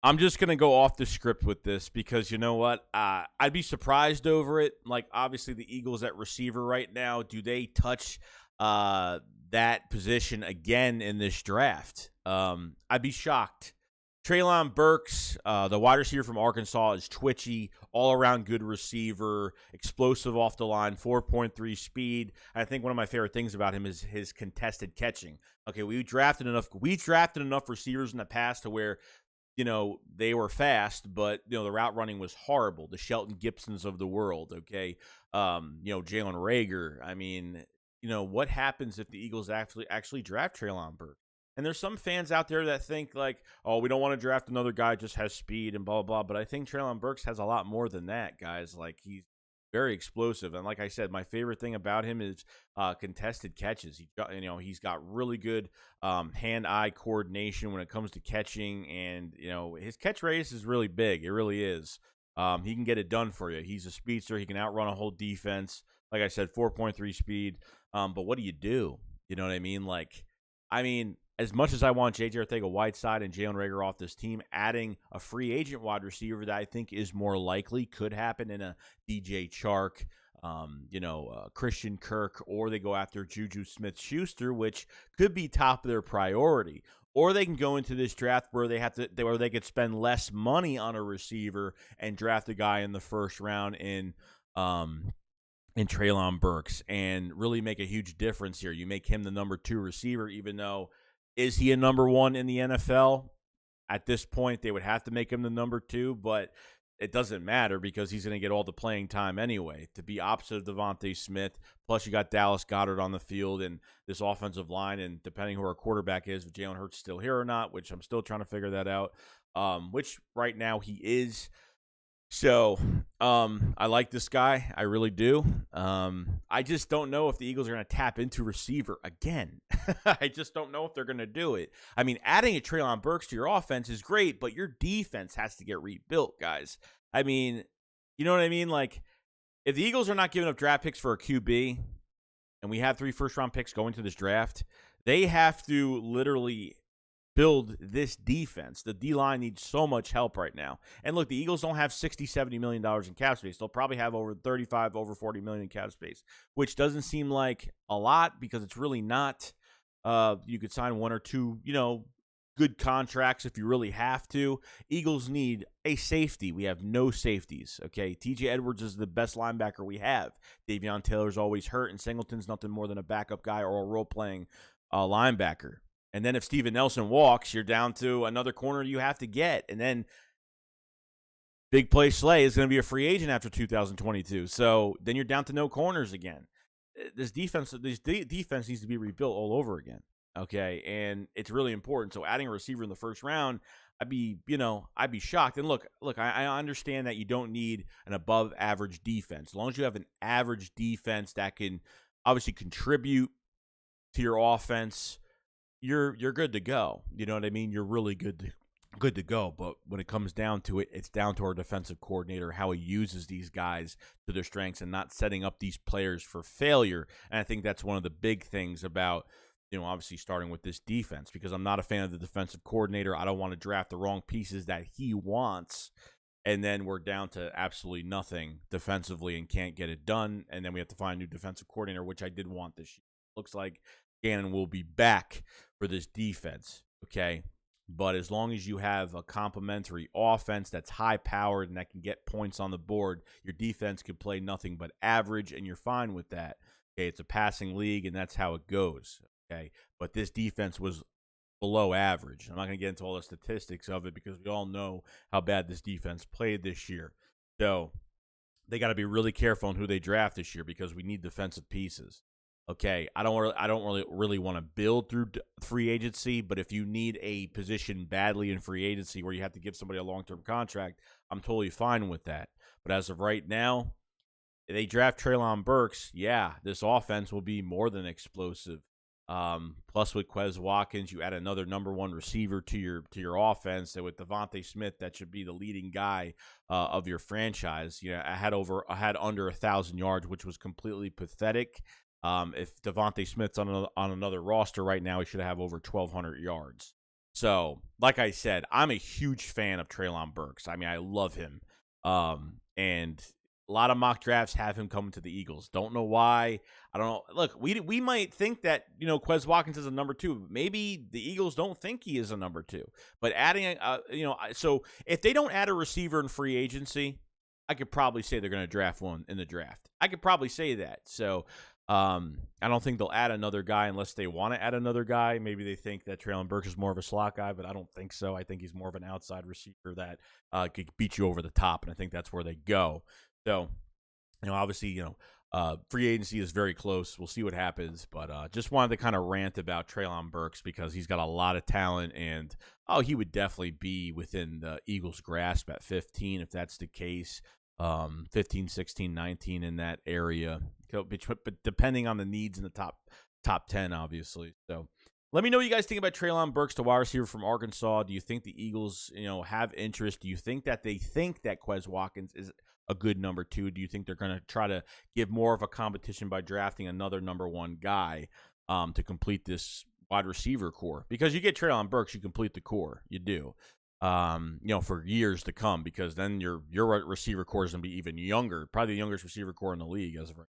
I'm just going to go off the script with this because you know what? I'd be surprised over it. Like, obviously, the Eagles at receiver right now, do they touch that position again in this draft? I'd be shocked. Treylon Burks, the wide receiver from Arkansas, is twitchy, all-around good receiver, explosive off the line, 4.3 speed. I think one of my favorite things about him is his contested catching. Okay, we drafted enough receivers in the past to where, they were fast, but, the route running was horrible. The Shelton Gibsons of the world, okay? Jalen Reagor. I mean, what happens if the Eagles actually draft Treylon Burks? And there's some fans out there that think like, oh, we don't want to draft another guy just has speed and blah, blah, blah. But I think Treylon Burks has a lot more than that, guys. Like, he's very explosive. And like I said, my favorite thing about him is contested catches. He's got really good hand-eye coordination when it comes to catching. And, his catch radius is really big. It really is. He can get it done for you. He's a speedster. He can outrun a whole defense. Like I said, 4.3 speed. But what do? You know what I mean? As much as I want J.J. Arcega-Whiteside and Jalen Reagor off this team, adding a free agent wide receiver that I think is more likely could happen in a DJ Chark, Christian Kirk, or they go after Juju Smith-Schuster, which could be top of their priority. Or they can go into this draft where they could spend less money on a receiver and draft a guy in the first round in Treylon Burks and really make a huge difference here. You make him the number 2 receiver, even though, is he a number 1 in the NFL? At this point, they would have to make him the number 2, but it doesn't matter because he's going to get all the playing time anyway. To be opposite of Devontae Smith, plus you got Dallas Goedert on the field and this offensive line, and depending who our quarterback is, if Jalen Hurts still here or not, which I'm still trying to figure that out, which right now he is. So, I like this guy. I really do. I just don't know if the Eagles are going to tap into receiver again. I just don't know if they're going to do it. I mean, adding a Treylon Burks to your offense is great, but your defense has to get rebuilt, guys. I mean, you know what I mean? Like, if the Eagles are not giving up draft picks for a QB, and we have 3 first-round picks going to this draft, they have to literally build this defense. The D-line needs so much help right now. And look, the Eagles don't have $60, $70 million in cap space. They'll probably have over 35, over 40 million in cap space, which doesn't seem like a lot because it's really not. You could sign 1 or 2, good contracts if you really have to. Eagles need a safety. We have no safeties, okay? TJ Edwards is the best linebacker we have. Davion Taylor's always hurt, and Singleton's nothing more than a backup guy or a role-playing linebacker. And then if Steven Nelson walks, you're down to another corner you have to get. And then Big Play Slay is going to be a free agent after 2022. So then you're down to no corners again. This defense needs to be rebuilt all over again. Okay, and it's really important. So adding a receiver in the first round, I'd be shocked. And look, I understand that you don't need an above average defense. As long as you have an average defense that can obviously contribute to your offense, you're good to go. You know what I mean? You're really good to go. But when it comes down to it, it's down to our defensive coordinator, how he uses these guys to their strengths and not setting up these players for failure. And I think that's one of the big things about, obviously starting with this defense, because I'm not a fan of the defensive coordinator. I don't want to draft the wrong pieces that he wants, and then we're down to absolutely nothing defensively and can't get it done. And then we have to find a new defensive coordinator, which I did want this year. Looks like Gannon will be back for this defense, okay? But as long as you have a complementary offense that's high-powered and that can get points on the board, your defense can play nothing but average, and you're fine with that. Okay, it's a passing league, and that's how it goes, okay? But this defense was below average. I'm not going to get into all the statistics of it because we all know how bad this defense played this year. So they got to be really careful on who they draft this year because we need defensive pieces. Okay, I don't really want to build through free agency, but if you need a position badly in free agency where you have to give somebody a long-term contract, I'm totally fine with that. But as of right now, if they draft Treylon Burks, yeah, this offense will be more than explosive. Plus with Quez Watkins, you add another number 1 receiver to your offense, and with Devontae Smith, that should be the leading guy of your franchise. I had under 1,000 yards, which was completely pathetic. If Devontae Smith's on another roster right now, he should have over 1,200 yards. So, like I said, I'm a huge fan of Treylon Burks. I mean, I love him. And a lot of mock drafts have him coming to the Eagles. Don't know why. I don't know. Look, we might think that, Quez Watkins is a number 2. Maybe the Eagles don't think he is a number 2. But adding, so if they don't add a receiver in free agency, I could probably say they're going to draft one in the draft. I could probably say that. So I don't think they'll add another guy unless they want to add another guy. Maybe they think that Treylon Burks is more of a slot guy, but I don't think so. I think he's more of an outside receiver that could beat you over the top, and I think that's where they go. So, obviously, free agency is very close. We'll see what happens, but just wanted to kind of rant about Treylon Burks because he's got a lot of talent, and he would definitely be within the Eagles' grasp at 15 if that's the case. 15, 16, 19 in that area, but depending on the needs in the top 10, obviously. So let me know what you guys think about Treylon Burks, the wide receiver from Arkansas. Do you think the Eagles, have interest? Do you think that they think that Quez Watkins is a good number 2? Do you think they're going to try to give more of a competition by drafting another number 1 guy to complete this wide receiver core? Because you get Treylon Burks, you complete the core. You do. For years to come, because then your receiver core is going to be even younger, probably the youngest receiver core in the league as of right.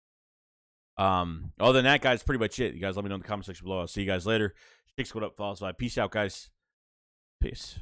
Other than that, guys, pretty much it. You guys let me know in the comment section below. I'll see you guys later. SHAKESQUAD up, follow us. Peace out, guys. Peace.